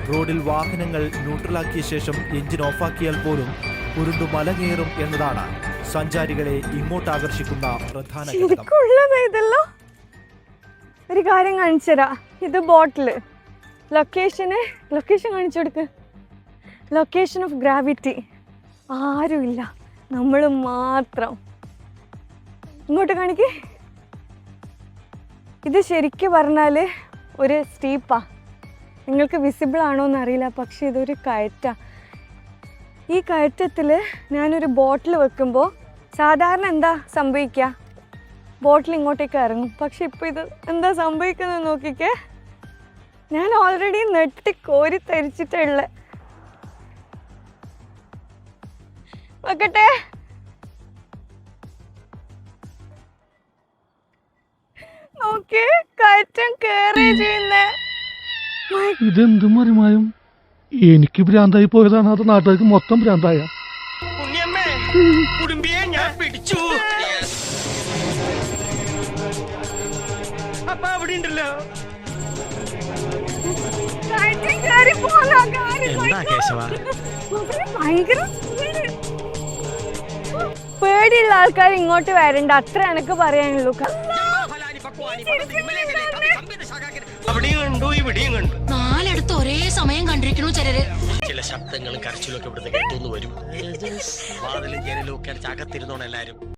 റോഡിൽ വാഹനങ്ങൾ ന്യൂട്രലാക്കിയ ശേഷം എഞ്ചിൻ ഓഫാക്കിയാൽ പോലും ഉരുണ്ടു മല കയറും എന്നതാണ് സഞ്ചാരികളെ ഇങ്ങോട്ട് ആകർഷിക്കുന്ന പ്രധാന ഇതല്ലോ. ഒരു കാര്യം കാണിച്ചുതരാ. ഇത് ബോട്ടില് ലൊക്കേഷൻ കാണിച്ചു കൊടുക്ക്. Location of gravity. ആരുമില്ല, നമ്മൾ മാത്രം. ഇങ്ങോട്ട് കാണിക്കേ. ഇത് ശരിക്കും പറഞ്ഞാൽ ഒരു സ്റ്റീപ്പാ. നിങ്ങൾക്ക് വിസിബിൾ ആണോ എന്നറിയില്ല, പക്ഷേ ഇതൊരു കയറ്റാ. ഈ കയറ്റത്തിൽ ഞാനൊരു ബോട്ടിൽ വെക്കുമ്പോൾ സാധാരണ എന്താ സംഭവിക്കുക? ബോട്ടിൽ ഇങ്ങോട്ടേക്ക് ഇറങ്ങും. പക്ഷെ ഇപ്പോൾ ഇത് എന്താ സംഭവിക്കുന്നത് നോക്കിക്കേ. ഞാൻ ഓൾറെഡി നെട്ടി കോരി തരിച്ചിട്ടുള്ള വെക്കട്ടെ. നോക്കി കയറ്റം കേറി ചെയ്യുന്നേ. ഇതെന്തും മറിമായും എനിക്ക് ഭ്രാന്തായി പോയതാണ്, അത് നാട്ടുകാർക്ക് മൊത്തം ഭ്രാന്തായ. പേടിയുള്ള ആൾക്കാർ ഇങ്ങോട്ട് വരണ്ട, അത്ര എനക്ക് പറയാനുള്ളൂ. നാലടുത്ത് ഒരേ സമയം കണ്ടിരിക്കണു ചിലര്. ചില ശബ്ദങ്ങളും കരച്ചിലും ഒക്കെ ഇവിടുന്ന് കേട്ടു വരും. വാതിലും ജനലും ഒക്കെ അകത്തിരുന്നോണം എല്ലാരും.